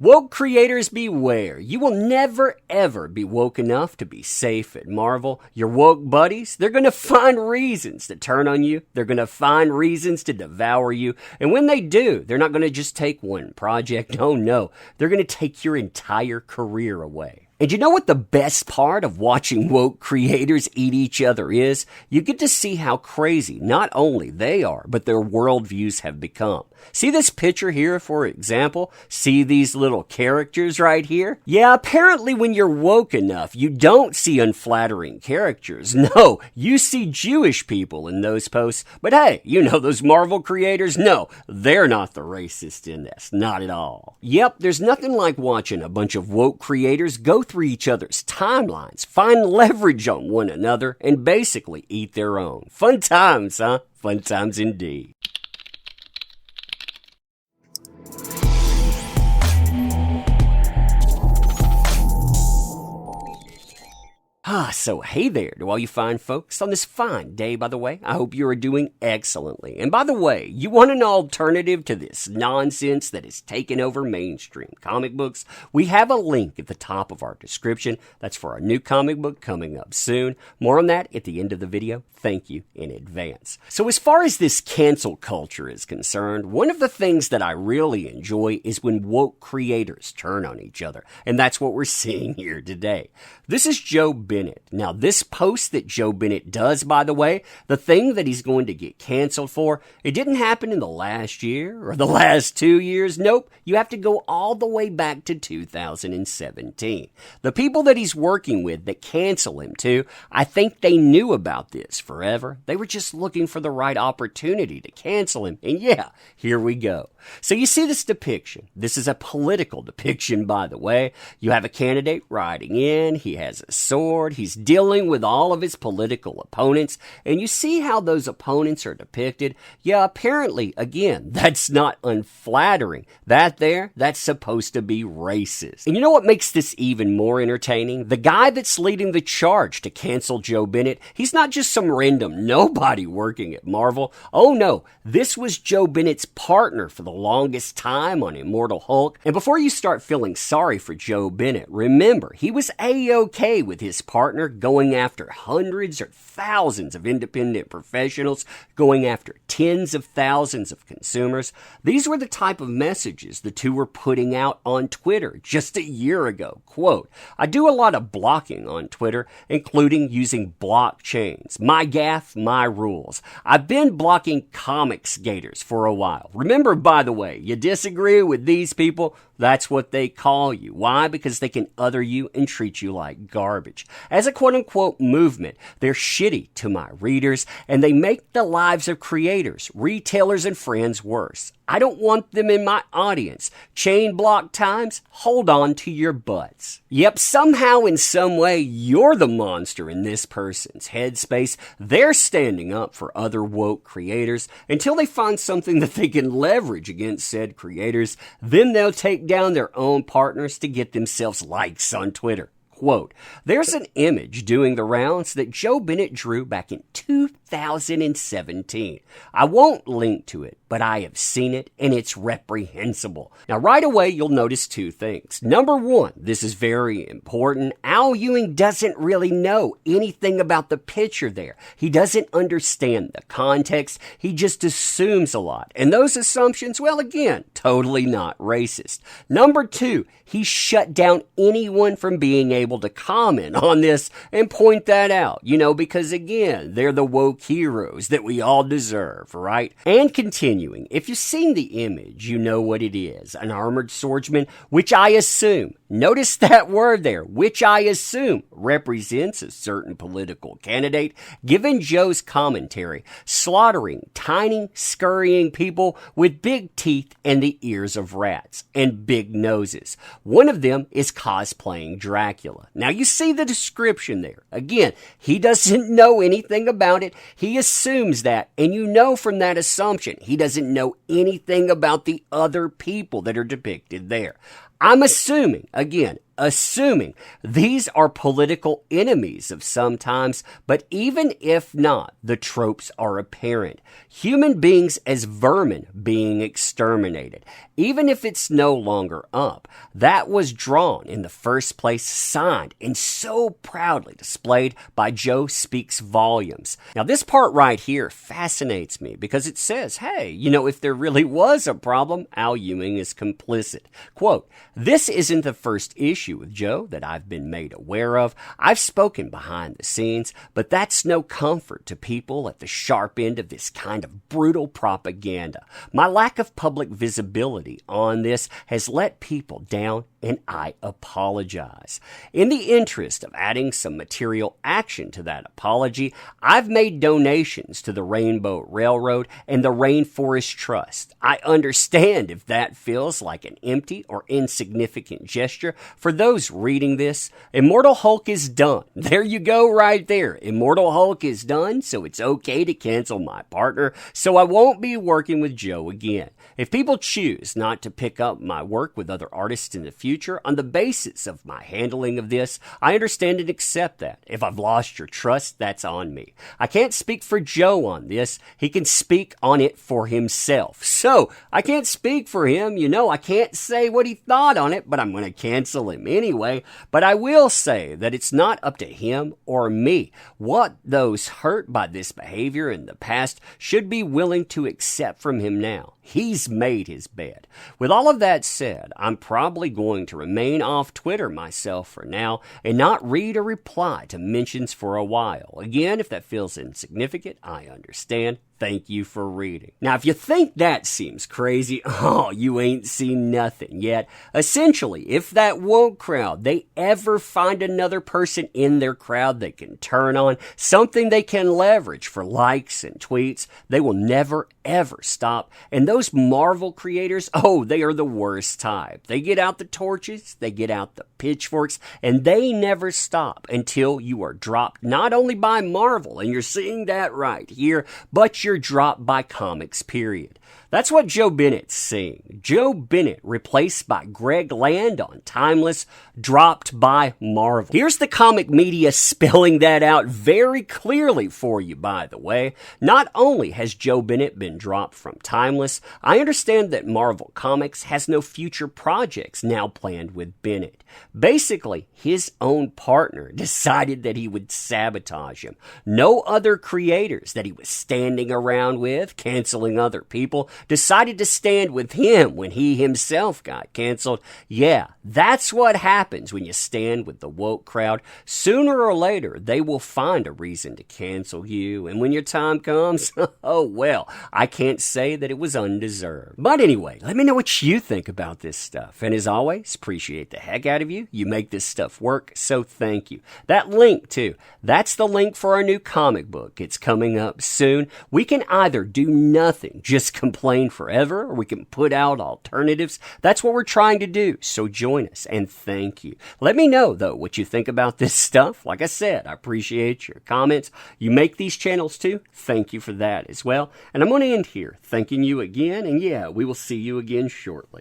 Woke creators beware. You will never ever be woke enough to be safe at Marvel. Your woke buddies, they're going to find reasons to turn on you. They're going to find reasons to devour you. And when they do, they're not going to just take one project. Oh no, they're going to take your entire career away. And you know what the best part of watching woke creators eat each other is? You get to see how crazy not only they are, but their worldviews have become. See this picture here, for example? See these little characters right here? Yeah, apparently when you're woke enough, you don't see unflattering characters. No, you see Jewish people in those posts. But hey, you know those Marvel creators? No, they're not the racist in this. Not at all. Yep, there's nothing like watching a bunch of woke creators go through each other's timelines, find leverage on one another, and basically eat their own. Fun times, huh? Fun times indeed. So hey there to all you fine folks on this fine day, by the way. I hope you are doing excellently. And by the way, you want an alternative to this nonsense that has taken over mainstream comic books? We have a link at the top of our description. That's for our new comic book coming up soon. More on that at the end of the video. Thank you in advance. So as far as this cancel culture is concerned, one of the things that I really enjoy is when woke creators turn on each other. And that's what we're seeing here today. This is Joe Bennett. Now, this post that Joe Bennett does, by the way, the thing that he's going to get canceled for, it didn't happen in the last year or the last 2 years. Nope. You have to go all the way back to 2017. The people that he's working with that cancel him too, I think they knew about this forever. They were just looking for the right opportunity to cancel him. And yeah, here we go. So you see this depiction. This is a political depiction, by the way. You have a candidate riding in. He has a sword. He's dealing with all of his political opponents. And you see how those opponents are depicted. Yeah, apparently, again, that's not unflattering. That's supposed to be racist. And you know what makes this even more entertaining? The guy that's leading the charge to cancel Joe Bennett, he's not just some random nobody working at Marvel. Oh no, this was Joe Bennett's partner for the longest time on Immortal Hulk. And before you start feeling sorry for Joe Bennett, remember, he was A-OK with his partner going after hundreds or thousands of independent professionals, going after tens of thousands of consumers. These were the type of messages the two were putting out on Twitter just a year ago. Quote, I do a lot of blocking on Twitter, including using blockchains. My gaffe, my rules. I've been blocking comics gators for a while. Remember, by the way, you disagree with these people, that's what they call you. Why? Because they can other you and treat you like garbage. As a quote-unquote movement, they're shitty to my readers, and they make the lives of creators, retailers, and friends worse. I don't want them in my audience. Chain block times, hold on to your butts. Yep, somehow in some way, you're the monster in this person's headspace. They're standing up for other woke creators until they find something that they can leverage against said creators. Then they'll take down their own partners to get themselves likes on Twitter. Quote, there's an image doing the rounds that Joe Bennett drew back in 2017. I won't link to it, but I have seen it, and it's reprehensible. Now, right away, you'll notice two things. Number one, this is very important. Al Ewing doesn't really know anything about the picture there. He doesn't understand the context. He just assumes a lot. And those assumptions, well, again, totally not racist. Number two, he shut down anyone from being able to comment on this and point that out, because again, they're the woke heroes that we all deserve, right? And continuing, if you've seen the image, you know what it is. An armored swordsman, which I assume, notice that word there, which I assume represents a certain political candidate, given Joe's commentary, slaughtering tiny, scurrying people with big teeth and the ears of rats and big noses. One of them is cosplaying Dracula. Now you see the description there. Again, he doesn't know anything about it. He assumes that, and you know from that assumption, he doesn't know anything about the other people that are depicted there. I'm assuming, again, assuming these are political enemies of sometimes, but even if not, the tropes are apparent. Human beings as vermin being exterminated. Even if it's no longer up, that was drawn in the first place, signed, and so proudly displayed by Joe Speaks Volumes. Now, this part right here fascinates me because it says, hey, if there really was a problem, Al Ewing is complicit. Quote, "This isn't the first issue with Joe that I've been made aware of. I've spoken behind the scenes, but that's no comfort to people at the sharp end of this kind of brutal propaganda. My lack of public visibility on this has let people down, and I apologize. In the interest of adding some material action to that apology, I've made donations to the Rainbow Railroad and the Rainforest Trust. I understand if that feels like an empty or insignificant gesture for those reading this. Immortal Hulk is done." There you go right there. Immortal Hulk is done, so it's okay to cancel my partner, so I won't be working with Joe again. If people choose not to pick up my work with other artists in the future on the basis of my handling of this, I understand and accept that. If I've lost your trust, that's on me. I can't speak for Joe on this. He can speak on it for himself. So, I can't speak for him. I can't say what he thought on it, but I'm going to cancel him anyway. But I will say that it's not up to him or me. What those hurt by this behavior in the past should be willing to accept from him now. He's made his bed. With all of that said, I'm probably going to remain off Twitter myself for now and not read or reply to mentions for a while. Again, if that feels insignificant, I understand. Thank you for reading. Now, if you think that seems crazy, you ain't seen nothing yet. Essentially, if that woke crowd, they ever find another person in their crowd they can turn on, something they can leverage for likes and tweets, they will never, ever stop. And those Marvel creators, they are the worst type. They get out the torches, they get out the pitchforks, and they never stop until you are dropped not only by Marvel, and you're seeing that right here, but you're dropped by comics, period. That's what Joe Bennett's saying. Joe Bennett, replaced by Greg Land on Timeless, dropped by Marvel. Here's the comic media spelling that out very clearly for you, by the way. Not only has Joe Bennett been dropped from Timeless, I understand that Marvel Comics has no future projects now planned with Bennett. Basically, his own partner decided that he would sabotage him. No other creators that he was standing around with, canceling other people, decided to stand with him when he himself got canceled. Yeah, that's what happens when you stand with the woke crowd. Sooner or later, they will find a reason to cancel you. And when your time comes, I can't say that it was undeserved. But anyway, let me know what you think about this stuff. And as always, appreciate the heck out of you. You make this stuff work, so thank you. That link, too, that's the link for our new comic book. It's coming up soon. We can either do nothing, just complain forever, or we can put out alternatives. That's what we're trying to do, so join us, and thank you. Let me know, though, what you think about this stuff. Like I said, I appreciate your comments. You make these channels, too. Thank you for that as well. And I'm going to end here thanking you again, and we will see you again shortly.